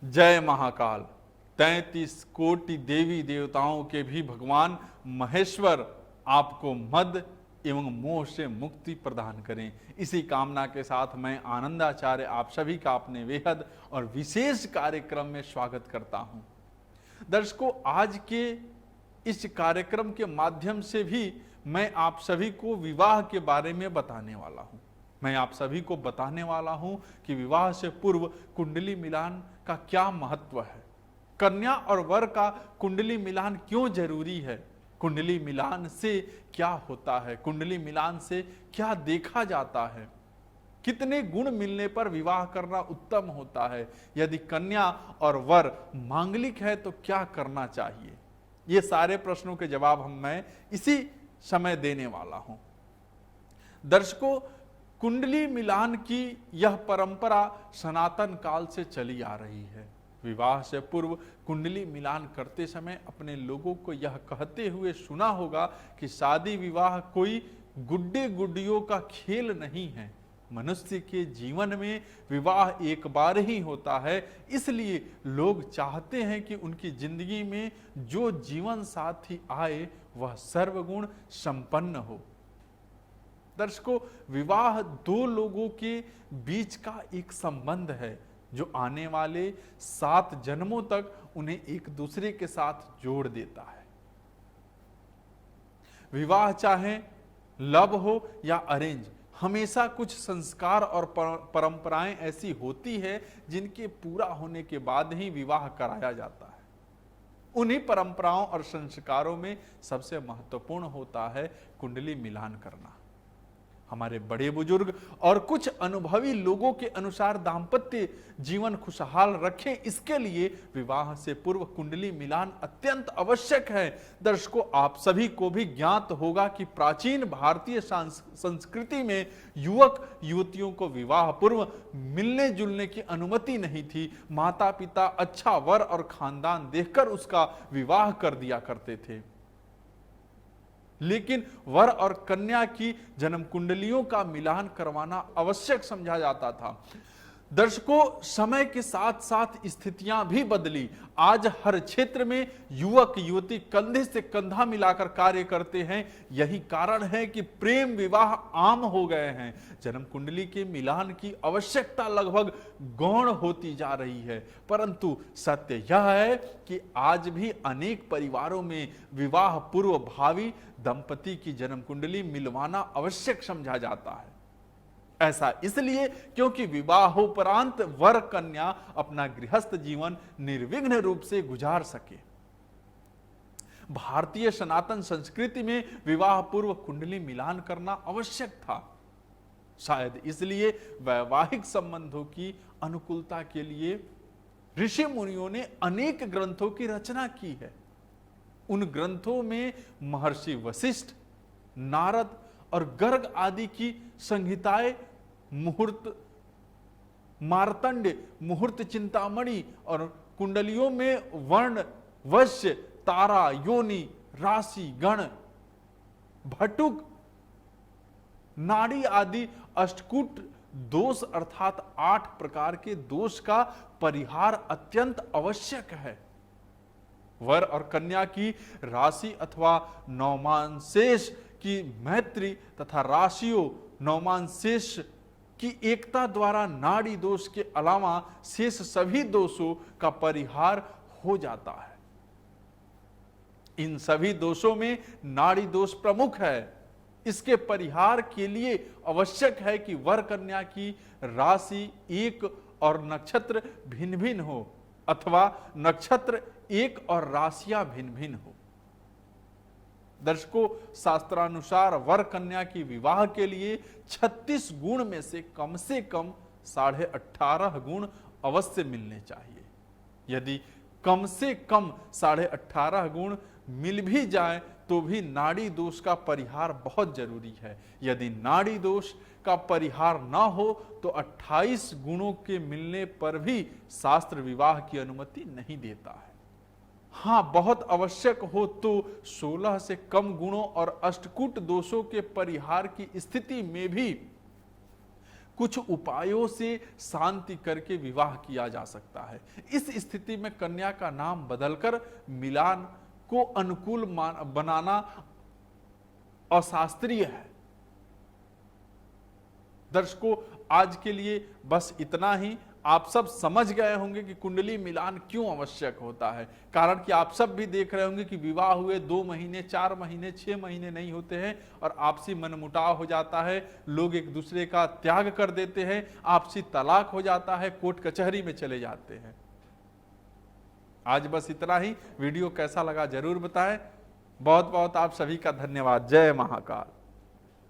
जय महाकाल। 33 कोटि देवी देवताओं के भी भगवान महेश्वर आपको मद एवं मोह से मुक्ति प्रदान करें। इसी कामना के साथ मैं आनंदाचार्य आप सभी का अपने बेहद और विशेष कार्यक्रम में स्वागत करता हूं। दर्शकों, आज के इस कार्यक्रम के माध्यम से भी मैं आप सभी को विवाह के बारे में बताने वाला हूं। मैं आप सभी को बताने वाला हूं कि विवाह से पूर्व कुंडली मिलान का क्या महत्व है, कन्या और वर का कुंडली मिलान क्यों जरूरी है, कुंडली मिलान से क्या होता है, कुंडली मिलान से क्या देखा जाता है, कितने गुण मिलने पर विवाह करना उत्तम होता है, यदि कन्या और वर मांगलिक है तो क्या करना चाहिए। ये सारे प्रश्नों के जवाब मैं इसी समय देने वाला हूं। दर्शकों, कुंडली मिलान की यह परंपरा सनातन काल से चली आ रही है। विवाह से पूर्व कुंडली मिलान करते समय अपने लोगों को यह कहते हुए सुना होगा कि शादी विवाह कोई गुड्डे गुड्डियों का खेल नहीं है। मनुष्य के जीवन में विवाह एक बार ही होता है, इसलिए लोग चाहते हैं कि उनकी जिंदगी में जो जीवन साथी आए वह सर्वगुण संपन्न हो। दर्शकों, विवाह दो लोगों के बीच का एक संबंध है जो आने वाले 7 जन्मों तक उन्हें एक दूसरे के साथ जोड़ देता है। विवाह चाहे लव हो या अरेंज, हमेशा कुछ संस्कार और परंपराएं ऐसी होती है जिनके पूरा होने के बाद ही विवाह कराया जाता है। उन्हीं परंपराओं और संस्कारों में सबसे महत्वपूर्ण होता है कुंडली मिलान करना। हमारे बड़े बुजुर्ग और कुछ अनुभवी लोगों के अनुसार दांपत्य जीवन खुशहाल रखें, इसके लिए विवाह से पूर्व कुंडली मिलान अत्यंत आवश्यक है। दर्शकों, आप सभी को भी ज्ञात होगा कि प्राचीन भारतीय संस्कृति में युवक युवतियों को विवाह पूर्व मिलने जुलने की अनुमति नहीं थी। माता पिता अच्छा वर और खानदान देखकर उसका विवाह कर दिया करते थे, लेकिन वर और कन्या की जन्म कुंडलियों का मिलान करवाना आवश्यक समझा जाता था। दर्शकों, समय के साथ साथ स्थितियां भी बदली। आज हर क्षेत्र में युवक युवती कंधे से कंधा मिलाकर कार्य करते हैं। यही कारण है कि प्रेम विवाह आम हो गए हैं। जन्म कुंडली के मिलान की आवश्यकता लगभग गौण होती जा रही है, परंतु सत्य यह है कि आज भी अनेक परिवारों में विवाह पूर्व भावी दंपति की जन्म कुंडली मिलवाना आवश्यक समझा जाता है। ऐसा इसलिए क्योंकि विवाहोपरांत वर कन्या अपना गृहस्थ जीवन निर्विघ्न रूप से गुजार सके। भारतीय सनातन संस्कृति में विवाह पूर्व कुंडली मिलान करना आवश्यक था। शायद इसलिए वैवाहिक संबंधों की अनुकूलता के लिए ऋषि मुनियों ने अनेक ग्रंथों की रचना की है। उन ग्रंथों में महर्षि वशिष्ठ, नारद और गर्ग आदि की संहिताएं, मुहूर्त, मार्तंड, मुहूर्त चिंतामणि और कुंडलियों में वर्ण, वश्य, तारा, योनि, राशि, गण, भटुक, नाड़ी आदि अष्टकूट दोष अर्थात 8 प्रकार के दोष का परिहार अत्यंत आवश्यक है। वर और कन्या की राशि अथवा नवमांशेष की मैत्री तथा राशियों नवमांशेष की एकता द्वारा नाड़ी दोष के अलावा शेष सभी दोषों का परिहार हो जाता है। इन सभी दोषों में नाड़ी दोष प्रमुख है। इसके परिहार के लिए आवश्यक है कि वर कन्या की राशि एक और नक्षत्र भिन्न भिन्न हो अथवा नक्षत्र एक और राशियां भिन्न भिन्न हो। दर्शकों, शास्त्रानुसार वर कन्या की विवाह के लिए 36 गुण में से कम 18.5 गुण अवश्य मिलने चाहिए। यदि कम से कम 18.5 गुण मिल भी जाए तो भी नाड़ी दोष का परिहार बहुत जरूरी है। यदि नाड़ी दोष का परिहार ना हो तो 28 गुणों के मिलने पर भी शास्त्र विवाह की अनुमति नहीं देता है। हाँ, बहुत आवश्यक हो तो 16 से कम गुणों और अष्टकूट दोषों के परिहार की स्थिति में भी कुछ उपायों से शांति करके विवाह किया जा सकता है। इस स्थिति में कन्या का नाम बदलकर मिलान को अनुकूल बनाना अशास्त्रीय है। दर्शकों, आज के लिए बस इतना ही। आप सब समझ गए होंगे कि कुंडली मिलान क्यों आवश्यक होता है। कारण कि आप सब भी देख रहे होंगे कि विवाह हुए 2 महीने, 4 महीने, 6 महीने नहीं होते हैं और आपसी मनमुटाव हो जाता है, लोग एक दूसरे का त्याग कर देते हैं, आपसी तलाक हो जाता है, कोर्ट कचहरी में चले जाते हैं। आज बस इतना ही। वीडियो कैसा लगा जरूर बताएं। बहुत बहुत आप सभी का धन्यवाद। जय महाकाल।